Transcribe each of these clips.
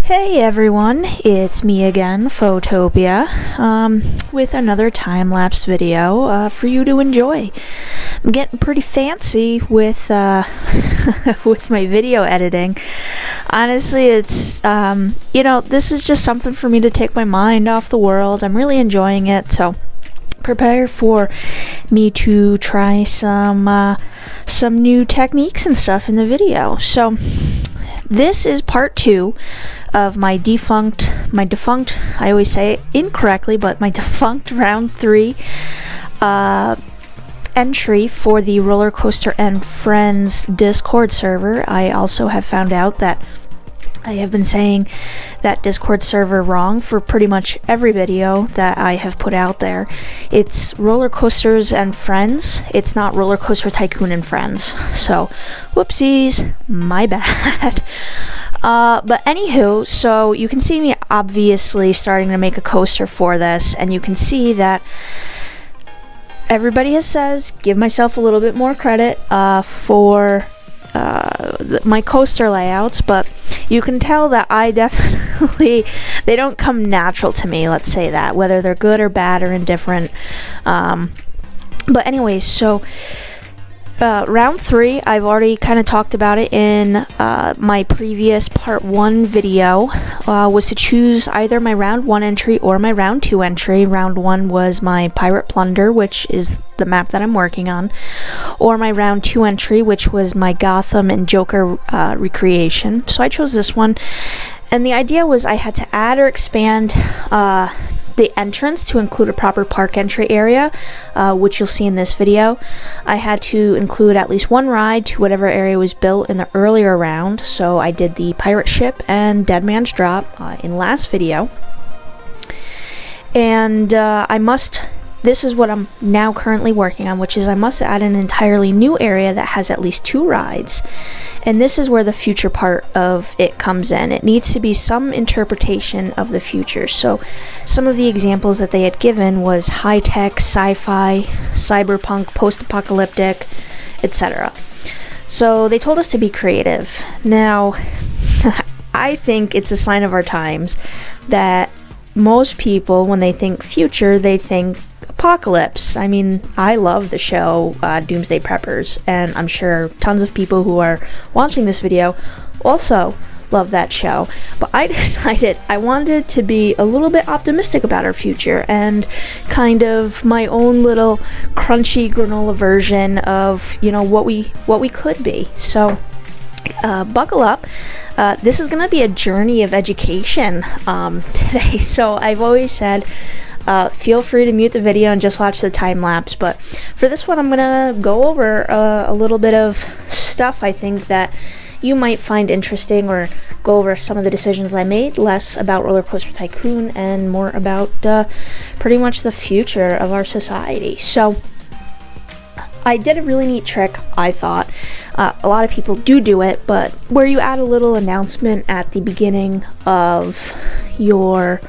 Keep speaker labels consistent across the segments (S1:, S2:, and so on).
S1: Hey everyone, it's me again, Photopia, with another time-lapse video for you to enjoy. I'm getting pretty fancy with with my video editing. Honestly, it's this is just something for me to take my mind off the world. I'm really enjoying it, so prepare for me to try some new techniques and stuff in the video. So this is part 2 of my defunct, I always say it incorrectly, but my defunct round 3 entry for the Roller Coaster and Friends Discord server. I also have found out that I have been saying that Discord server wrong for pretty much every video that I have put out there. It's Roller Coasters and Friends. It's not Roller Coaster Tycoon and Friends. So, whoopsies, my bad. But anywho, so you can see me obviously starting to make a coaster for this, and you can see that everybody says give myself a little bit more credit for my coaster layouts, but you can tell that I definitely, they don't come natural to me, let's say that, whether they're good or bad or indifferent. But anyways, so round 3, I've already kind of talked about it in my previous part 1 video, was to choose either my round 1 entry or my round 2 entry. Round 1 was my Pirate Plunder, which is the map that I'm working on, or my round 2 entry, which was my Gotham and Joker recreation. So I chose this one, and the idea was I had to add or expand the entrance to include a proper park entry area, which you'll see in this video. I had to include at least one ride to whatever area was built in the earlier round, so I did the pirate ship and Dead Man's Drop in last video. And this is what I'm now currently working on, which is I must add an entirely new area that has at least 2 rides. And this is where the future part of it comes in. It needs to be some interpretation of the future. So some of the examples that they had given was high-tech, sci-fi, cyberpunk, post-apocalyptic, etc. So they told us to be creative. Now, I think it's a sign of our times that most people, when they think future, they think apocalypse. I mean, I love the show Doomsday Preppers, and I'm sure tons of people who are watching this video also love that show. But I decided I wanted to be a little bit optimistic about our future and kind of my own little crunchy granola version of, what we could be. So buckle up. This is going to be a journey of education today. So I've always said, feel free to mute the video and just watch the time lapse. But for this one, I'm going to go over a little bit of stuff I think that you might find interesting, or go over some of the decisions I made, less about Roller Coaster Tycoon and more about pretty much the future of our society. So I did a really neat trick, I thought. A lot of people do it, but where you add a little announcement at the beginning of your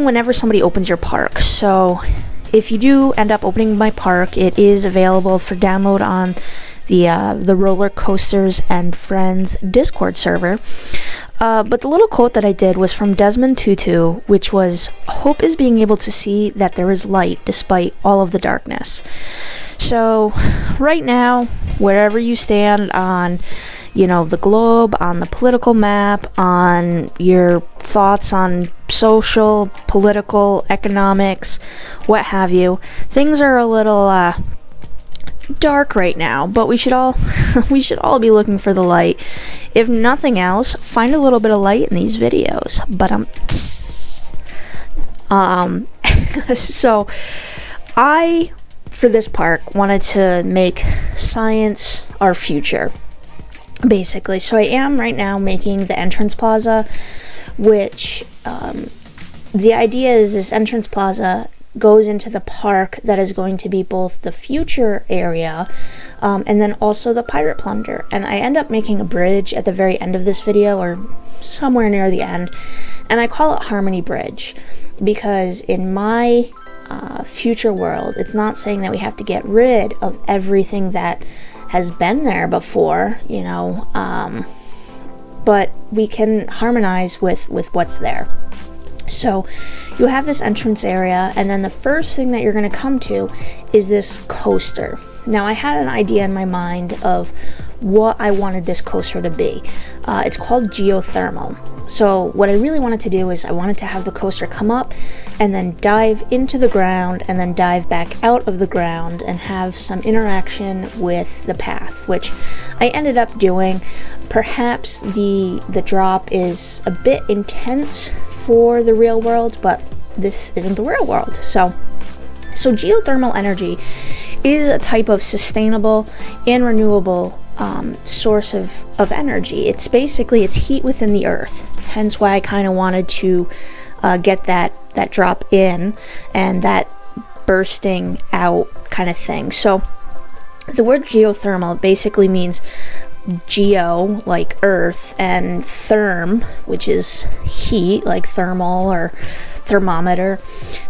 S1: whenever somebody opens your park. So if you do end up opening my park, it is available for download on the Roller Coasters and Friends Discord server. But the little quote that I did was from Desmond Tutu, which was, "Hope is being able to see that there is light despite all of the darkness." So right now, wherever you stand on, the globe, on the political map, on your thoughts on social, political, economics, what have you, things are a little dark right now, but we should all be looking for the light. If nothing else, find a little bit of light in these videos. But so I, for this park, wanted to make science our future, basically. So I am right now making the entrance plaza, which the idea is this entrance plaza goes into the park that is going to be both the future area and then also the Pirate Plunder. And I end up making a bridge at the very end of this video, or somewhere near the end, and I call it Harmony Bridge because in my future world, it's not saying that we have to get rid of everything that has been there before, but we can harmonize with what's there. So you have this entrance area, and then the first thing that you're going to come to is this coaster. Now, I had an idea in my mind of what I wanted this coaster to be. It's called geothermal. So what I really wanted to do is I wanted to have the coaster come up and then dive into the ground and then dive back out of the ground and have some interaction with the path, which I ended up doing. Perhaps the drop is a bit intense for the real world, but this isn't the real world. So geothermal energy is a type of sustainable and renewable source of energy. It's basically, it's heat within the earth, hence why I kind of wanted to get that drop in and that bursting out kind of thing. So the word geothermal basically means geo, like earth, and therm, which is heat, like thermal or thermometer.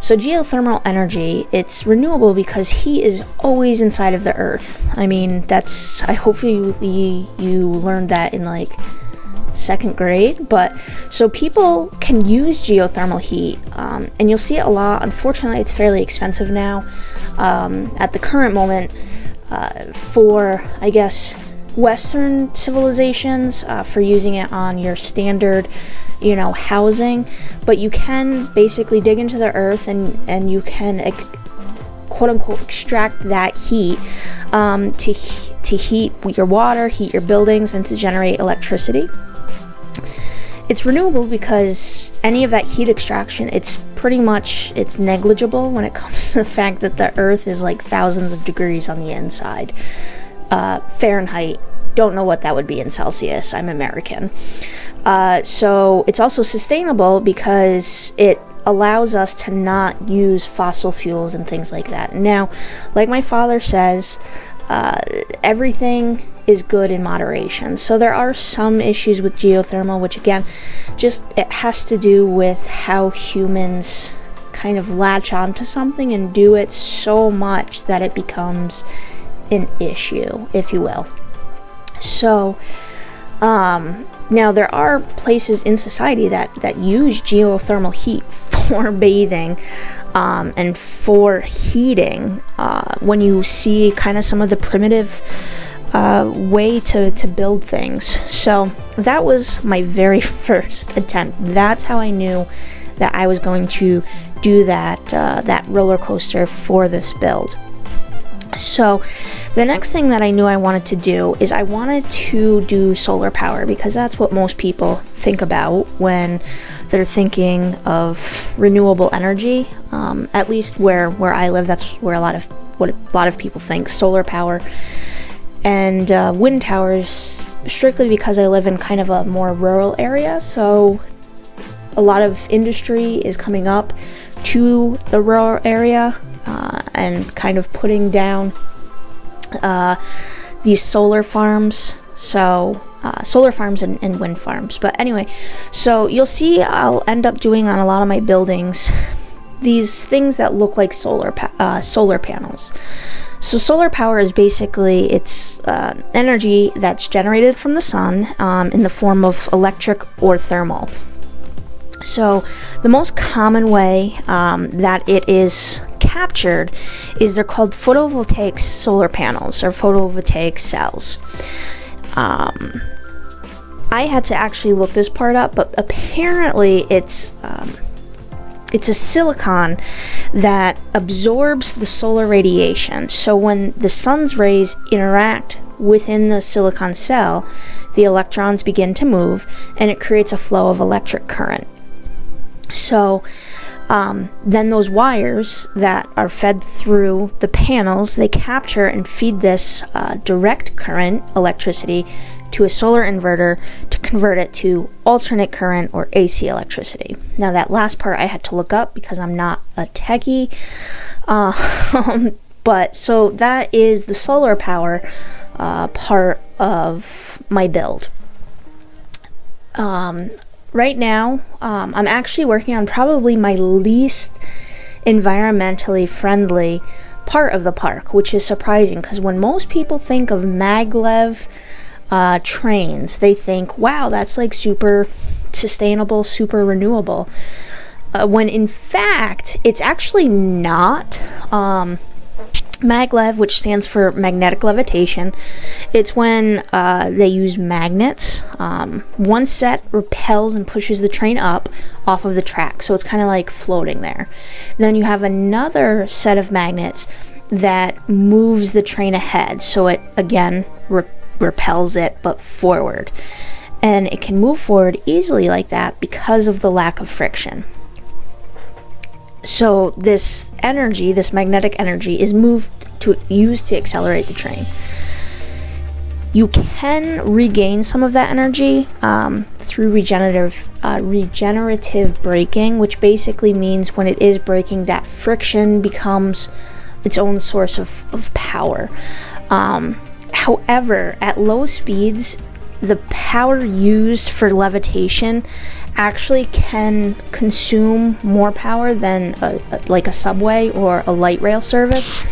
S1: So geothermal energy, it's renewable because heat is always inside of the earth. I mean, I hopefully you learned that in like second grade. But so people can use geothermal heat, and you'll see it a lot. Unfortunately, it's fairly expensive now at the current moment for, I guess, Western civilizations, for using it on your standard, housing. But you can basically dig into the earth and you can quote unquote extract that heat to heat your water, heat your buildings, and to generate electricity. It's renewable because any of that heat extraction, it's negligible when it comes to the fact that the earth is like thousands of degrees on the inside. Fahrenheit, don't know what that would be in Celsius. I'm American. So it's also sustainable because it allows us to not use fossil fuels and things like that. Now, like my father says, everything is good in moderation. So there are some issues with geothermal, which again, it has to do with how humans kind of latch onto something and do it so much that it becomes an issue, if you will. So now there are places in society that use geothermal heat for bathing and for heating. When you see kind of some of the primitive way to build things. So that was my very first attempt. That's how I knew that I was going to do that roller coaster for this build. So the next thing that I knew I wanted to do is I wanted to do solar power, because that's what most people think about when they're thinking of renewable energy. At least where I live, that's where a lot of people think, solar power and wind towers, strictly because I live in kind of a more rural area. So a lot of industry is coming up to the rural area and kind of putting down these solar farms. So solar farms and wind farms. But anyway, so you'll see I'll end up doing on a lot of my buildings these things that look like solar panels. So solar power is basically, it's energy that's generated from the sun in the form of electric or thermal. So the most common way that it is captured is they're called photovoltaic solar panels or photovoltaic cells. I had to actually look this part up, but apparently it's a silicon that absorbs the solar radiation. So when the sun's rays interact within the silicon cell, the electrons begin to move and it creates a flow of electric current. So then those wires that are fed through the panels, they capture and feed this direct current electricity to a solar inverter to convert it to alternate current or AC electricity. Now that last part I had to look up because I'm not a techie, but so that is the solar power part of my build. Right now, I'm actually working on probably my least environmentally friendly part of the park, which is surprising because when most people think of maglev trains, they think, wow, that's like super sustainable, super renewable. When in fact, it's actually not. Maglev, which stands for magnetic levitation, it's when they use magnets. One set repels and pushes the train up off of the track, so it's kind of like floating there. Then you have another set of magnets that moves the train ahead, so it again repels it but forward, and it can move forward easily like that because of the lack of friction. So this energy, this magnetic energy, is used to accelerate the train. You can regain some of that energy through regenerative braking, which basically means when it is braking, that friction becomes its own source of power. However, at low speeds, the power used for levitation actually can consume more power than like a subway or a light rail service.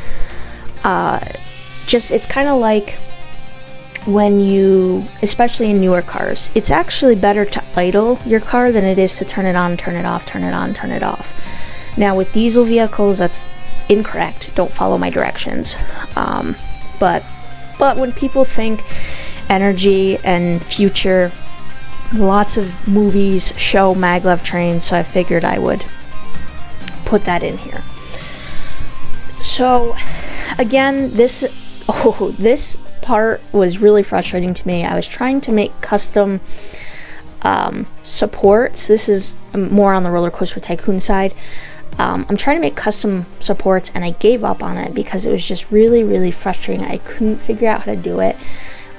S1: It's kind of like when you, especially in newer cars, it's actually better to idle your car than it is to turn it on, turn it off, turn it on, turn it off. Now with diesel vehicles, that's incorrect. Don't follow my directions. But when people think energy and future, lots of movies show maglev trains, so I figured I would put that in here. So again, this part was really frustrating to me. I was trying to make custom supports. This is more on the Roller Coaster Tycoon side. I'm trying to make custom supports, and I gave up on it because it was just really, really frustrating. I couldn't figure out how to do it.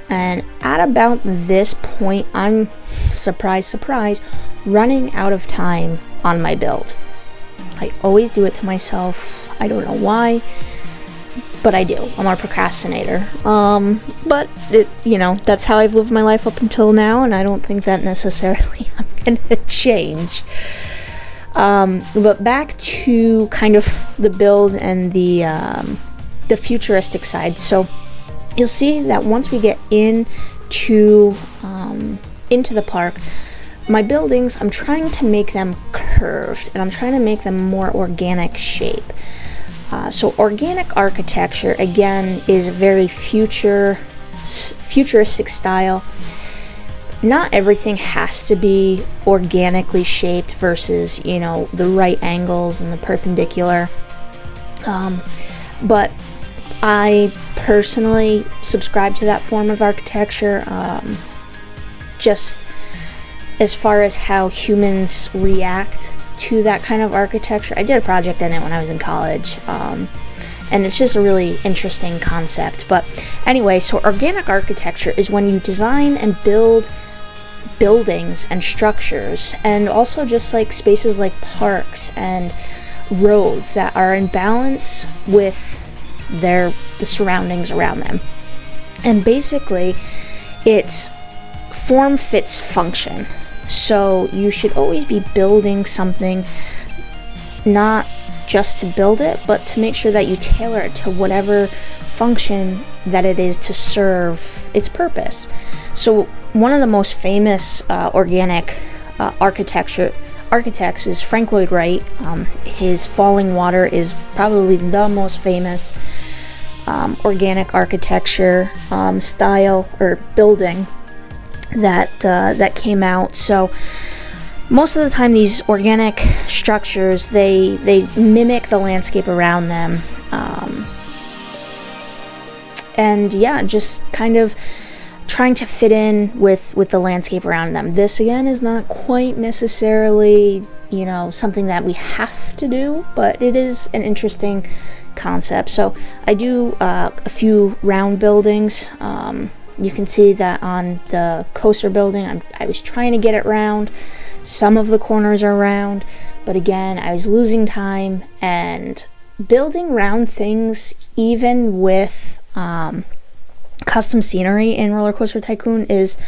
S1: And at about this point, I'm, surprise, running out of time on my build. I always do it to myself. I don't know why, but I do. I'm a procrastinator. But that's how I've lived my life up until now, and I don't think that necessarily I'm gonna change. But back to kind of the build and the futuristic side. So you'll see that once we get into the park, my buildings, I'm trying to make them curved, and I'm trying to make them more organic shape. So organic architecture, again, is a very futuristic style. Not everything has to be organically shaped versus, the right angles and the perpendicular. But I personally subscribe to that form of architecture, just as far as how humans react to that kind of architecture. I did a project on it when I was in college, and it's just a really interesting concept. But anyway, so organic architecture is when you design and build buildings and structures, and also just like spaces like parks and roads that are in balance with the surroundings around them. And basically, it's form fits function. So you should always be building something, not just to build it, but to make sure that you tailor it to whatever function that it is to serve its purpose. So one of the most famous organic architects is Frank Lloyd Wright. His Falling Water is probably the most famous organic architecture style or building that came out. So most of the time, these organic structures, they mimic the landscape around them, and yeah, just kind of trying to fit in with the landscape around them. This again is not quite necessarily something that we have to do, but it is an interesting concept. So I do a few round buildings. You can see that on the coaster building, I was trying to get it round. Some of the corners are round, but again, I was losing time, and building round things, even with custom scenery in Roller Coaster Tycoon, is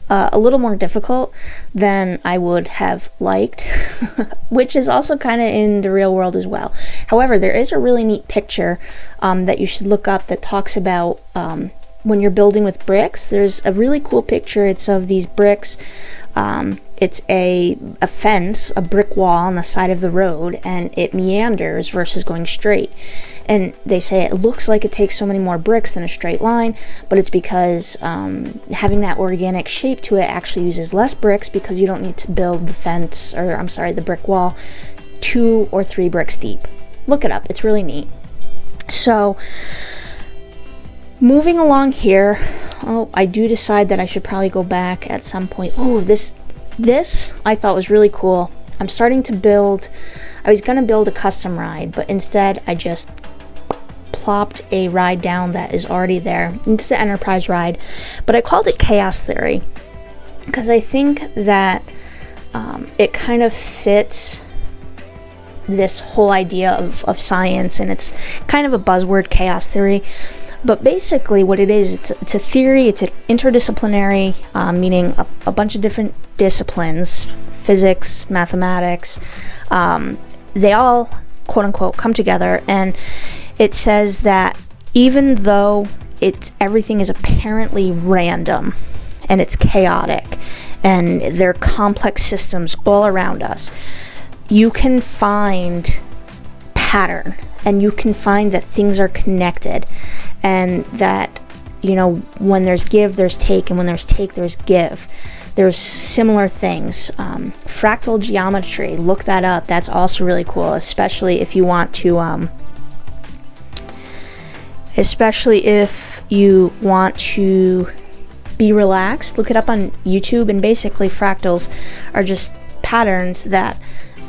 S1: a little more difficult than I would have liked, which is also kind of in the real world as well. However, there is a really neat picture that you should look up that talks about when you're building with bricks, there's a really cool picture. It's of these bricks. It's a fence, a brick wall on the side of the road, and it meanders versus going straight. And they say it looks like it takes so many more bricks than a straight line, but it's because having that organic shape to it actually uses less bricks, because you don't need to build the fence, or I'm sorry, the brick wall 2 or 3 bricks deep. Look it up, it's really neat. So moving along here, I do decide that I should probably go back at some point. This I thought was really cool. I'm starting to build, I was going to build a custom ride, but instead I just plopped a ride down that is already there. It's the Enterprise ride, but I called it Chaos Theory because I think that it kind of fits this whole idea of science, and it's kind of a buzzword, chaos theory. But basically what it is, it's a theory, it's an interdisciplinary, meaning a bunch of different disciplines, physics, mathematics, they all, quote unquote, come together, and it says that even though everything is apparently random and it's chaotic and there are complex systems all around us, you can find pattern, and you can find that things are connected, and that, you know, when there's give, there's take, and when there's take, there's give. There's similar things. Fractal geometry, look that up. That's also really cool, especially if you want to be relaxed. Look it up on YouTube, and basically fractals are just patterns that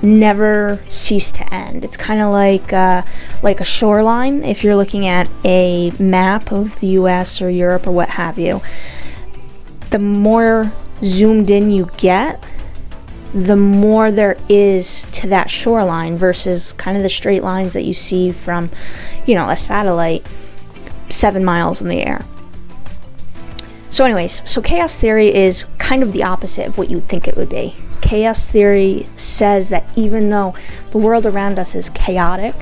S1: never cease to end. It's kind of like a shoreline. If you're looking at a map of the US or Europe or what have you, the more zoomed in you get, the more there is to that shoreline versus kind of the straight lines that you see from, you know, a satellite 7 miles in the air. So anyways, so chaos theory is kind of the opposite of what you'd think it would be. Chaos theory says that even though the world around us is chaotic,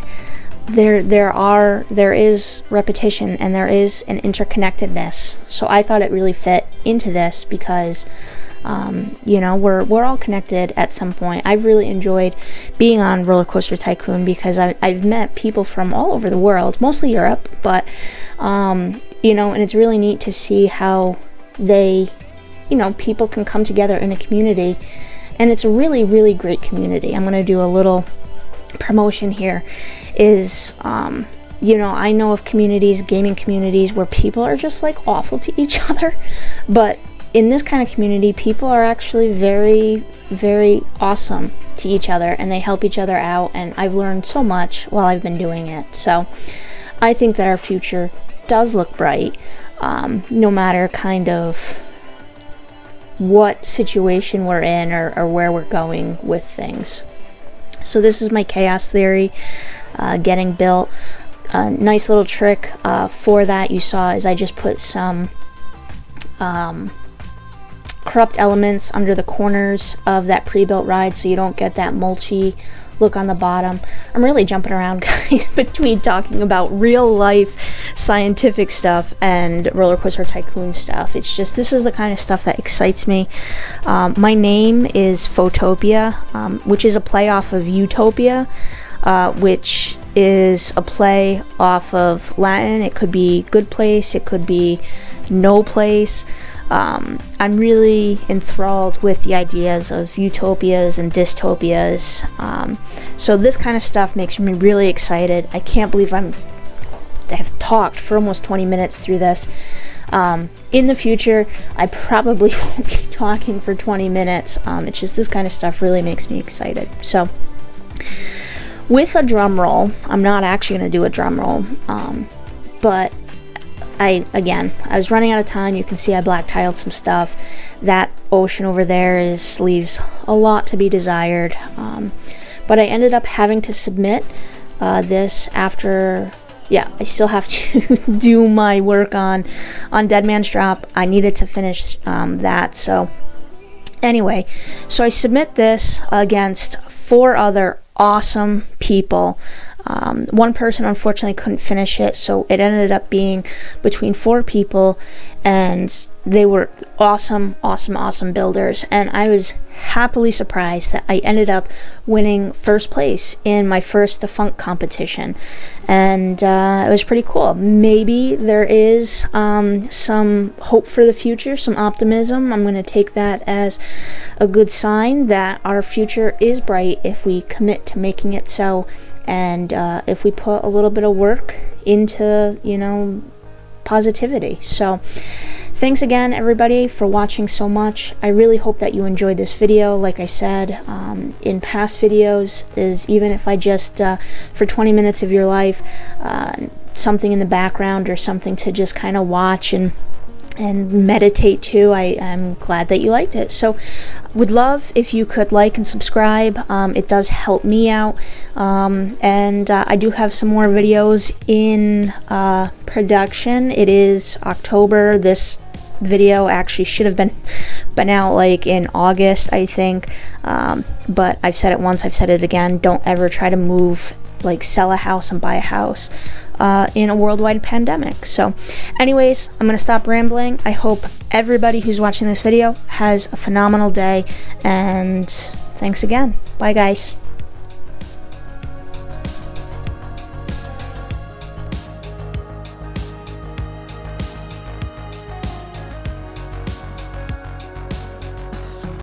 S1: there is repetition, and there is an interconnectedness. So I thought it really fit into this because you know, we're all connected at some point. I've really enjoyed being on Roller Coaster Tycoon because I've met people from all over the world, mostly Europe, but you know, and it's really neat to see how people can come together in a community, and it's a really, really great community. I'm going to do a little promotion here. I know of communities, gaming communities, where people are just like awful to each other, but in this kind of community, people are actually very, very awesome to each other, and they help each other out, and I've learned so much while I've been doing it. So I think that our future does look bright, no matter kind of what situation we're in or where we're going with things. So this is my chaos theory getting built. A nice little trick for that you saw is I just put some corrupt elements under the corners of that pre-built ride so you don't get that mulchy look on the bottom. I'm really jumping around, guys, between talking about real life scientific stuff and Roller Coaster Tycoon stuff. It's just, this is the kind of stuff that excites me. My name is Photopia, which is a play off of Utopia, which is a play off of Latin. It could be good place, it could be no place. I'm really enthralled with the ideas of utopias and dystopias. So this kind of stuff makes me really excited. I can't believe I have talked for almost 20 minutes through this. In the future, I probably won't be talking for 20 minutes. It's just this kind of stuff really makes me excited. So with a drum roll, I'm not actually going to do a drum roll, but I was running out of time. You can see I black tiled some stuff. That ocean over there leaves a lot to be desired. But I ended up having to submit this after, I still have to do my work on Dead Man's Drop. I needed to finish that. So anyway, so I submit this against 4 other awesome people. One person unfortunately couldn't finish it, so it ended up being between 4 people, and they were awesome builders, and I was happily surprised that I ended up winning first place in my first defunct competition, and it was pretty cool. Maybe there is some hope for the future, some optimism. I'm going to take that as a good sign that our future is bright if we commit to making it so, and if we put a little bit of work into, you know, positivity. So thanks again, everybody, for watching so much. I really hope that you enjoyed this video. Like I said in past videos, is even if I just for 20 minutes of your life, something in the background or something to just kind of watch and meditate to, I'm glad that you liked it. So would love if you could like and subscribe. It does help me out, and I do have some more videos in production. It is October. This video actually should have been out like in August, I think, but I've said it once, I've said it again, don't ever try to move, like sell a house and buy a house in a worldwide pandemic. So anyways, I'm gonna stop rambling. I hope everybody who's watching this video has a phenomenal day, and thanks again. Bye guys.